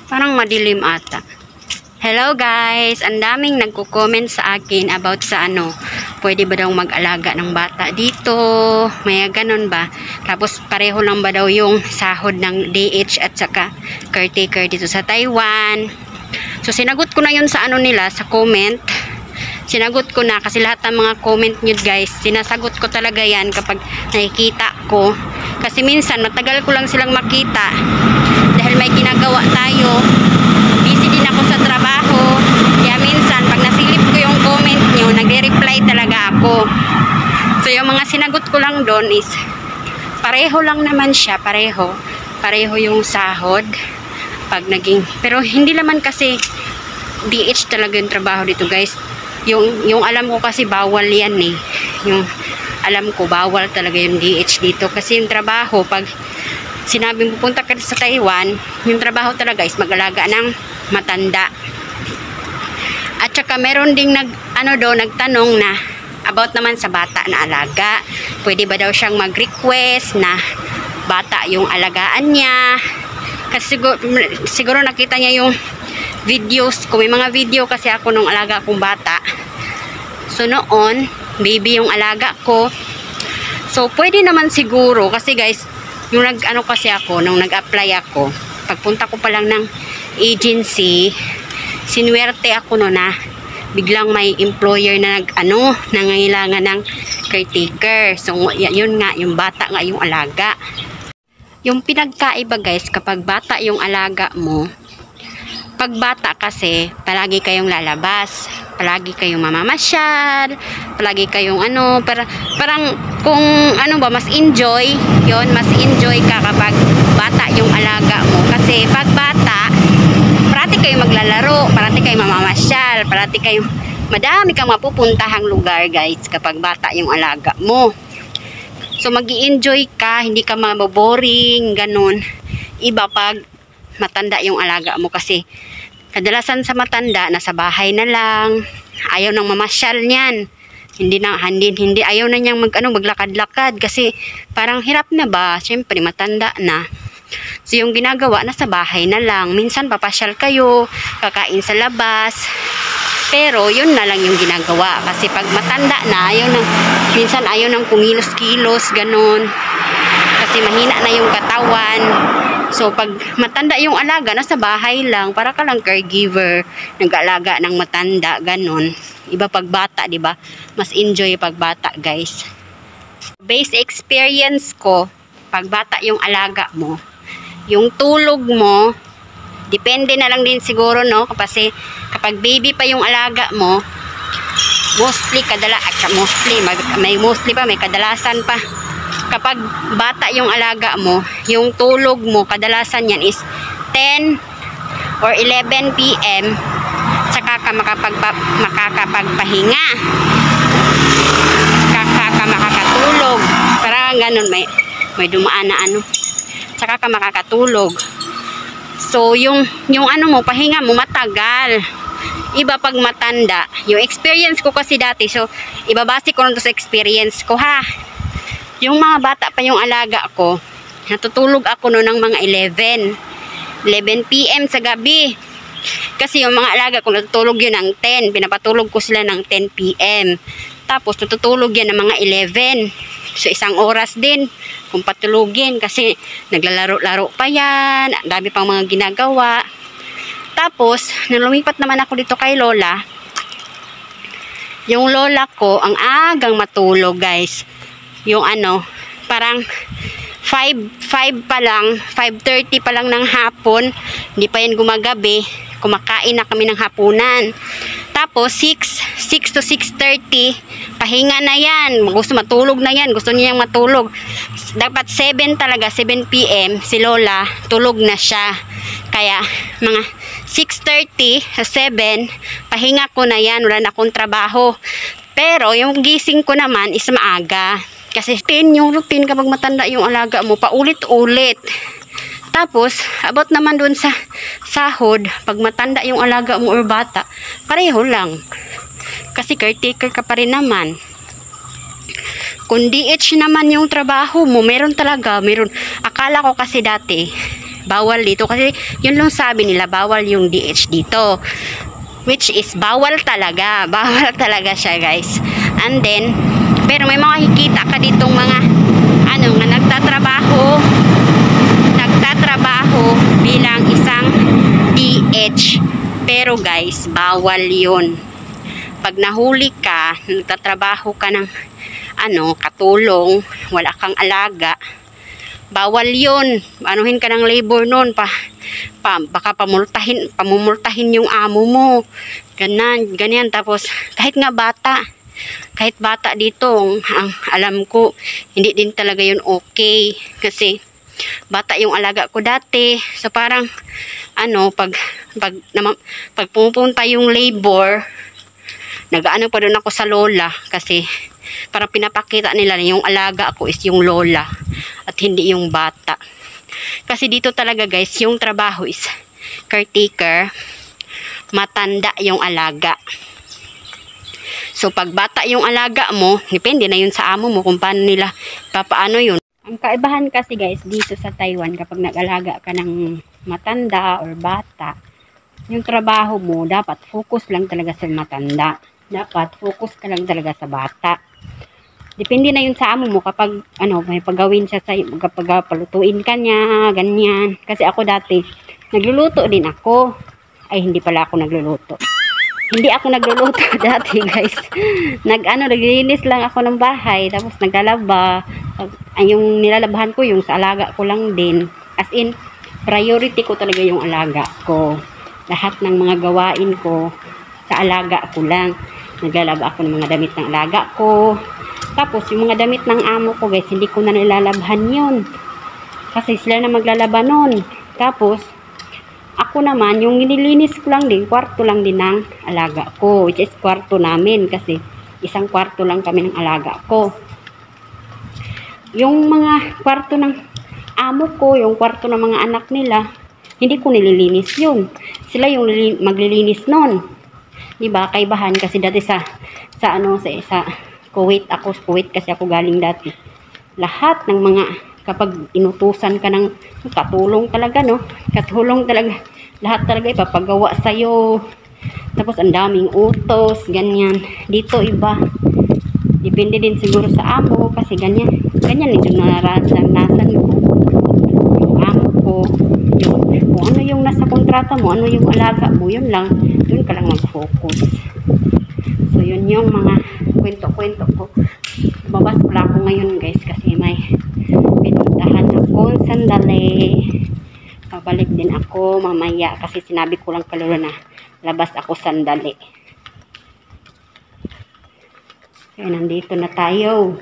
Parang madilim ata. Hello guys, ang daming nagko-comment sa akin about sa pwede ba daw mag-alaga ng bata dito, may ganon ba? Tapos pareho lang ba daw yung sahod ng DH at saka caretaker dito sa Taiwan? So sinagot ko na yun sa nila, sa comment. Sinagot ko na kasi lahat ng mga comment nyo guys, sinasagot ko talaga yan kapag nakikita ko. Kasi minsan matagal ko lang silang makita dahil may ginagawa tayo. Busy din ako sa trabaho. Kaya minsan pag nasilip ko yung comment nyo, nagre-reply talaga ako. So yung mga sinagot ko lang doon is pareho lang naman siya, pareho yung sahod pag naging, pero hindi naman kasi DH talaga yung trabaho dito guys. Yung alam ko kasi bawal yan yung alam ko bawal talaga yung DH dito kasi yung trabaho pag sinabing pupunta ka sa Taiwan, yung trabaho talaga is mag-alaga ng matanda. At saka meron ding nagtanong na about naman sa bata na alaga. Pwede ba daw siyang mag-request na bata yung alagaan niya? Kasi siguro nakita niya yung videos ko. May mga video kasi ako nung alaga akong bata. So noon, baby yung alaga ko. So pwede naman siguro kasi guys, yung kasi ako, nung nag-apply ako, pagpunta ko pa lang ng agency, sinuwerte ako no na biglang may employer na nangangailangan ng caretaker. So yun nga, yung bata nga yung alaga. Yung pinagkaiba guys, kapag bata yung alaga mo, pag bata kasi, palagi kayong lalabas, palagi kayong mamamasyal, palagi kayong parang kung mas enjoy ka kapag bata yung alaga mo. Kasi pag bata, parati kayong maglalaro, parati kayong mamamasyal, parati kayong, madami kang mapupuntahang lugar guys kapag bata yung alaga mo. So magi-enjoy ka, hindi ka maboboring, ganun. Iba pag matanda yung alaga mo kasi kadalasan sa matanda nasa bahay na lang, ayaw nang mamasyal niyan. Hindi ayaw na niyang maglakad-lakad kasi parang hirap na ba, syempre matanda na. So yung ginagawa nasa bahay na lang, minsan papasyal kayo, kakain sa labas. Pero yun na lang yung ginagawa kasi pag matanda na, minsan ayaw nang kumilos-kilos, ganun. Kasi mahina na yung katawan. So pag matanda yung alaga, nasa bahay lang, para ka lang caregiver, nag-alaga ng matanda, ganun. Iba pag bata, di ba? Mas enjoy pag bata, guys. Base experience ko, pag bata yung alaga mo, yung tulog mo, depende na lang din siguro, no? Kasi kapag baby pa yung alaga mo, mostly may kadalasan pa. Kapag bata yung alaga mo, yung tulog mo, kadalasan yan is 10 or 11 PM, saka ka makakapagpahinga, saka ka makakatulog. Parang ganun, may dumaan na saka ka makakatulog. So, yung mo, pahinga mo, matagal. Iba pag matanda. Yung experience ko kasi dati, so, ibabase ko lang to sa experience ko, ha. Yung mga bata pa yung alaga ko, natutulog ako noon ng mga 11 PM sa gabi. Kasi yung mga alaga ko, natutulog yun ng 10. Pinapatulog ko sila ng 10 PM. Tapos, natutulog yan ng mga 11. So, isang oras din kung patulugin. Kasi, naglalaro-laro pa yan. Ang dami pang mga ginagawa. Tapos, nung lumipat naman ako dito kay Lola, yung lola ko, ang agang matulog, guys. Yung parang 5 pa lang, 5:30 pa lang ng hapon, hindi pa yan gumagabi, kumakain na kami ng hapunan. Tapos 6 to 6:30, pahinga na yan, gusto matulog na yan, gusto niyang matulog. Dapat 7 talaga, 7 PM, si Lola, tulog na siya. Kaya mga 6:30 sa 7, pahinga ko na yan, wala na akong trabaho. Pero yung gising ko naman is maaga. Kasi yung routine kapag matanda yung alaga mo, paulit-ulit. Tapos, about naman dun sa sahod, pag matanda yung alaga mo or bata, pareho lang. Kasi caretaker ka pa rin naman. Kung DH naman yung trabaho mo, meron. Akala ko kasi dati, bawal dito kasi yun lang sabi nila, bawal yung DH dito, which is bawal talaga siya guys. And then pero may makikita ka ditong mga ano nga nagtatrabaho bilang isang DH, pero guys bawal yun. Pag nahuli ka, nagtatrabaho ka ng ano, katulong, wala kang alaga, bawal yun. Anuhin ka ng labor nun, baka pamumultahin yung amo mo. Ganyan. Tapos, kahit bata dito, ang alam ko, hindi din talaga yun okay. Kasi, bata yung alaga ko dati. So, parang, ano, pag pumupunta yung labor, nag-ano pa doon ako sa lola kasi parang pinapakita nila na yung alaga ko is yung lola at hindi yung bata. Kasi dito talaga guys, yung trabaho is caretaker, matanda yung alaga. So pag bata yung alaga mo, depende na yun sa amo mo kung paano nila papaano yun. Ang kaibahan kasi guys dito sa Taiwan, kapag nag-alaga ka ng matanda or bata, yung trabaho mo dapat focus lang talaga sa matanda. Dapat focus ka lang talaga sa bata. Depende na yun sa amo mo kapag ano, may paggawin siya sa kapag palutuin ka niya, ganyan. Kasi ako dati, nagluluto din ako. Ay, hindi pala ako nagluluto. Hindi ako nagluluto dati, guys. Naglinis lang ako ng bahay, tapos naglalaba. Yung nilalabahan ko, yung sa alaga ko lang din. As in, priority ko talaga yung alaga ko. Lahat ng mga gawain ko, sa alaga ko lang. Naglalaba ako ng mga damit ng alaga ko. Tapos, yung mga damit ng amo ko, guys, hindi ko na nilalabhan yun. Kasi sila na maglalaba nun. Tapos, ako naman, yung nililinis ko lang din, kwarto lang din ng alaga ko. Which is kwarto namin. Kasi, isang kwarto lang kami ng alaga ko. Yung mga kwarto ng amo ko, yung kwarto ng mga anak nila, hindi ko nililinis yun. Sila yung maglilinis nun. Diba? Kaibahan kasi dati sa Kuwait, Kuwait kasi ako galing dati. Lahat ng mga, kapag inutusan ka ng katulong talaga, no? Katulong talaga. Lahat talaga ipapagawa sa'yo. Tapos ang daming utos, ganyan. Dito iba. Depende din siguro sa amo kasi ganyan. Ganyan ito naranasan ko. Yung amo ko, kung ano yung nasa kontrata mo, ano yung alaga mo, yun lang. Doon ka lang mag-focus. So, yun yung mga kwento-kwento ko. Babas pala ako ngayon guys kasi may pinuntahan ako sandali. Pabalik din ako mamaya kasi sinabi ko lang kalula na labas ako sandali. Kaya nandito na tayo.